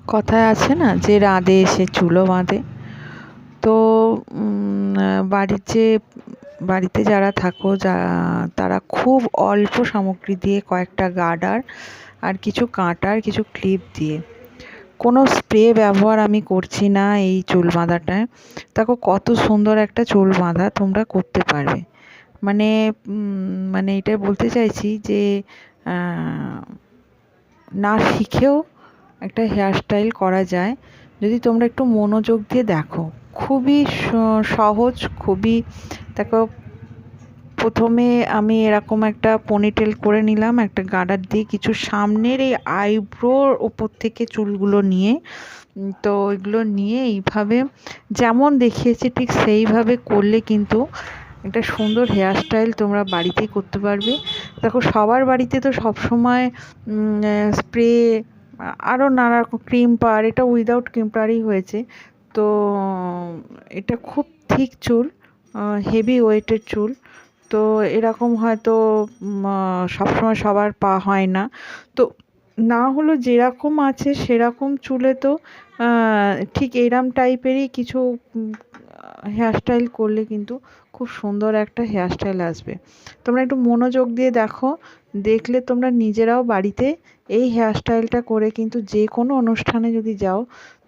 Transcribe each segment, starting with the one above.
কথায় আছে না যে রাঁধে সে চুলো বাঁধে। তো বাড়িতে যারা থাকো তারা খুব অল্প সামগ্রী দিয়ে কয়েকটা গার্ডার আর কিছু কাঁটার কিছু ক্লিপ দিয়ে, কোনো স্প্রে ব্যবহার আমি করছি না এই চুল বাঁধাটায়। দেখো কত সুন্দর একটা চুল বাঁধা তোমরা করতে পারবে। মানে মানে এটা বলতে চাইছি যে না শিখেও একটা হেয়ার স্টাইল করা যায় যদি তোমরা একটু মনোযোগ দিয়ে দেখো। খুবই সহজ, খুবই। দেখো, প্রথমে আমি এরকম একটা পনিটেল করে নিলাম একটা গার্ডার দিয়ে, কিছু সামনের এই আইব্রোর ওপর থেকে চুলগুলো নিয়ে, তো এগুলো নিয়ে এইভাবে যেমন দেখিয়েছি ঠিক সেইভাবে করলে কিন্তু একটা সুন্দর হেয়ার স্টাইল তোমরা বাড়িতেই করতে পারবে। দেখো সবার বাড়িতে তো সবসময় স্প্রে আরও নানা রকম ক্রিম পাওয়ার, এটা উইদাউট ক্রিম পাওয়ারই হয়েছে। তো এটা খুব থিক চুল, হেভি ওয়েটের চুল। তো এরকম হয়তো সবসময় সবার পা হয় না। তো না হলেও যেরকম আছে সেরকম চুলে তো ঠিক এরম টাইপেরই কিছু হেয়ার স্টাইল করলে কিন্তু খুব সুন্দর একটা হেয়ার স্টাইল আসবে। তোমরা একটু মনোযোগ দিয়ে দেখো, দেখলে তোমরা নিজেরাও বাড়িতে এই হেয়ার স্টাইলটা করে কিন্তু যে কোনো অনুষ্ঠানে যদি যাও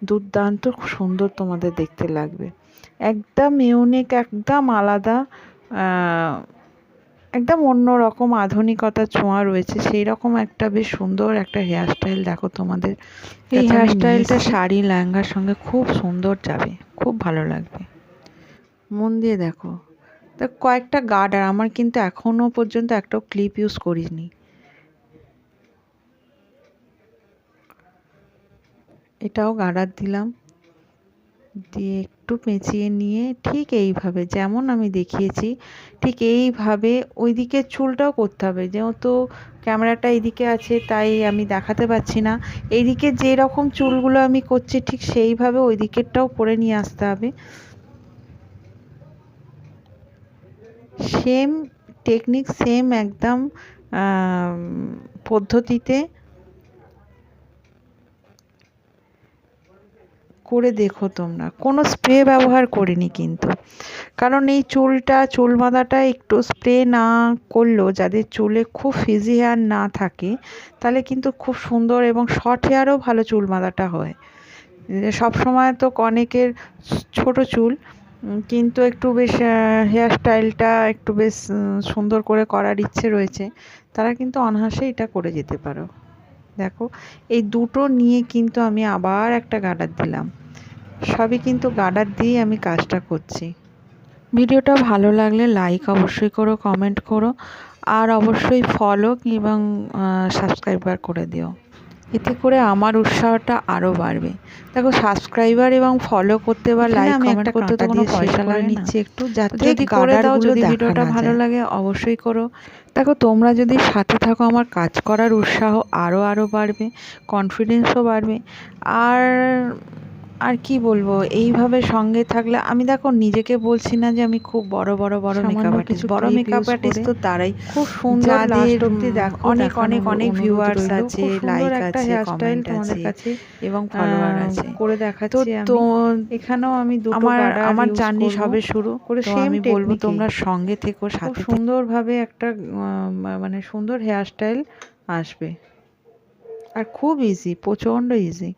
দুর্দান্ত সুন্দর তোমাদের দেখতে লাগবে। একদম ইউনিক, একদম আলাদা, একদম অন্য রকম আধুনিকতার ছোঁয়া রয়েছে সেই রকম একটা বেশ সুন্দর একটা হেয়ার স্টাইল। দেখো তোমাদের এই হেয়ার স্টাইলটা শাড়ি লেহেঙ্গার সঙ্গে খুব সুন্দর যাবে, খুব ভালো লাগবে। মন দিয়ে দেখো। তা কয়েকটা গার্ডার, আমার কিন্তু এখনো পর্যন্ত একটাও ক্লিপ ইউজ করিনি। এটাও গার্ডার দিলাম, দিয়ে একটু পেঁচিয়ে নিয়ে ঠিক এইভাবে যেমন আমি দেখিয়েছি ঠিক এইভাবে ওই দিকের চুলটাও করতে হবে। যেহেতু ক্যামেরাটা এইদিকে আছে তাই আমি দেখাতে পাচ্ছি না, এইদিকে যে রকম চুলগুলো আমি করছি ঠিক সেইভাবে ওই দিকেরটাও করে নিয়ে আসতে হবে। সেম টেকনিক, সেম একদম পদ্ধতিতে করে দেখো তোমরা। কোনো স্প্রে ব্যবহার করিনি কিন্তু, কারণ এই চুল বাঁধাটা একটু স্প্রে না করলেও যাদের চুলে খুব ফ্রিজি হেয়ার না থাকে তাহলে কিন্তু খুব সুন্দর এবং শর্ট হেয়ারও ভালো চুল বাঁধাটা হয়। সব সময় তো অনেকের ছোট চুল, কিন্তু একটু বেশ হেয়ার স্টাইলটা একটু বেশ সুন্দর করে করার ইচ্ছে রয়েছে, তারা কিন্তু অনায়াসে এটা করে যেতে পারো। দেখো এই দুটো নিয়ে কিন্তু আমি আবার একটা গার্ডার দিলাম, সবই কিন্তু গার্ডার দিয়েই আমি কাজটা করছি। ভিডিওটা ভালো লাগলে লাইক অবশ্যই করো, কমেন্ট করো, আর অবশ্যই ফলো এবং সাবস্ক্রাইবার করে দিও, এতে করে আমার উৎসাহটা আরও বাড়বে। দেখো সাবস্ক্রাইবার এবং ফলো করতে বা লাইক কমেন্ট করতে তো কোনো পয়সা লাগে নিচ্ছি একটু, যাতে যদি করে দাও, যদি ভিডিওটা ভালো লাগে অবশ্যই করো। দেখো তোমরা যদি সাথে থাকো আমার কাজ করার উৎসাহ আরও বাড়বে, কনফিডেন্সও বাড়বে। আর আর কি বলবো, এইভাবে সঙ্গে থাকলে আমি দেখো নিজেকে বলছি না যে আমি খুব বড় মেকআপ আর্টিস্ট। বড় মেকআপ আর্টিস্ট তো তারাই খুব সুন্দর, লাস্ট অবধি দেখো অনেক ভিউয়ার্স আছে, লাইক আছে, কমেন্ট আছে এবং ফলোয়ার আছে করে দেখাচ্ছি। তো এখানেও আমি আমার জার্নি সবে শুরু করে, আমি বলবো তোমরা সঙ্গে থেকো, সাথে সুন্দরভাবে একটা মানে সুন্দর হেয়ার স্টাইল আসবে। আর খুব ইজি, প্রচণ্ড ইজি।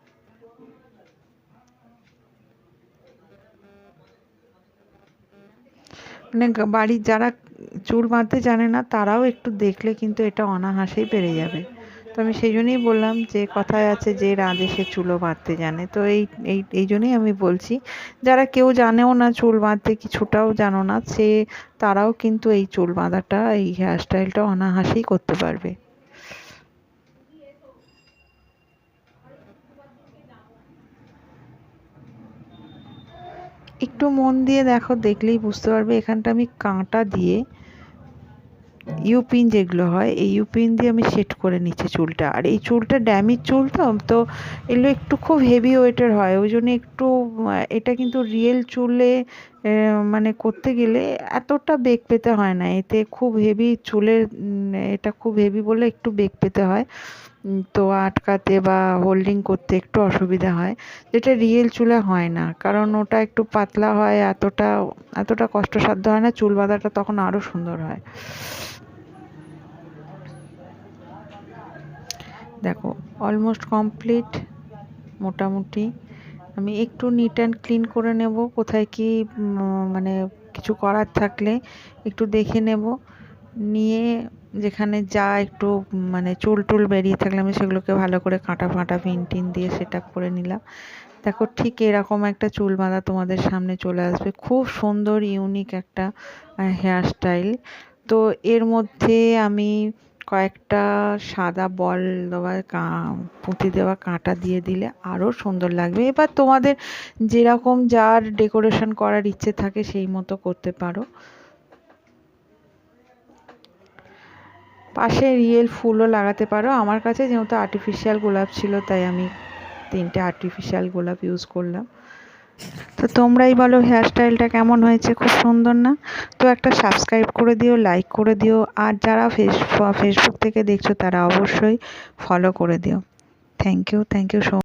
মানে বাড়ির যারা চুল বাঁধতে জানে না তারাও একটু দেখলে কিন্তু এটা অনায়াসেই পেরে যাবে। তো আমি সেই জন্যই বললাম যে কথায় আছে যে রাঁধে সে চুলও বাঁধতে জানে। তো এই জন্যই আমি বলছি, যারা কেউ জানেও না চুল বাঁধতে, কিছুটাও জানো না, তারাও কিন্তু এই চুল বাঁধাটা, এই হেয়ার স্টাইলটা অনায়াসেই করতে পারবে। একটু মন দিয়ে দেখো, দেখলেই বুঝতে পারবে। এখানটা আমি কাঁটা দিয়ে ইউপিন যেগুলো হয় এই ইউপিন দিয়ে আমি সেট করে নিচ্ছি চুলটা। আর এই চুলটা ড্যামেজ চুল, তো এগুলো একটু খুব হেভি ওয়েটের হয়, ওই জন্য একটু এটা কিন্তু রিয়েল চুলে মানে করতে গেলে এতটা বেগ পেতে হয় না, এতে খুব হেভি চুলের এটা খুব হেভি বলে একটু বেগ পেতে হয়। তো আটকাতে বা হোল্ডিং করতে একটু অসুবিধা হয়, যেটা রিয়েল চুলে হয় না, কারণ ওটা একটু পাতলা হয়, এতটা কষ্টসাধ্য হয় না, চুল বাঁধাটা তখন আরও সুন্দর হয়। দেখো অলমোস্ট কমপ্লিট মোটামুটি। আমি একটু নিট অ্যান্ড ক্লিন করে নেব, কোথায় কি মানে কিছু করার থাকলে একটু দেখে নেব, নিয়ে যেখানে যা একটু মানে চুল টুল বেরিয়ে থাকলে আমি সেগুলোকে ভালো করে কাঁটা ফাঁটা পিন টিন দিয়ে সেট আপ করে নিলাম। দেখো ঠিক এরকম একটা চুল বাঁধা তোমাদের সামনে চলে আসবে, খুব সুন্দর ইউনিক একটা হেয়ার স্টাইল। তো এর মধ্যে আমি কয়েকটা সাদা বল দেওয়া পুঁতি দেওয়া কাঁটা দিয়ে দিলে আরও সুন্দর লাগবে। এবার তোমাদের যেরকম যার ডেকোরেশন করার ইচ্ছে থাকে সেই মতো করতে পারো। পাশে রিয়েল ফুলও লাগাতে পারো, আমার কাছে যেহেতু আর্টিফিশিয়াল গোলাপ ছিল তাই আমি 3টে আর্টিফিশিয়াল গোলাপ ইউজ করলাম। তো তোমরাই বলো হেয়ার স্টাইলটা কেমন হয়েছে, খুব সুন্দর না? তো একটা সাবস্ক্রাইব করে দিও, লাইক করে দিও, আর যারা ফেসবুক থেকে দেখছো তারা অবশ্যই ফলো করে দিও। Thank you so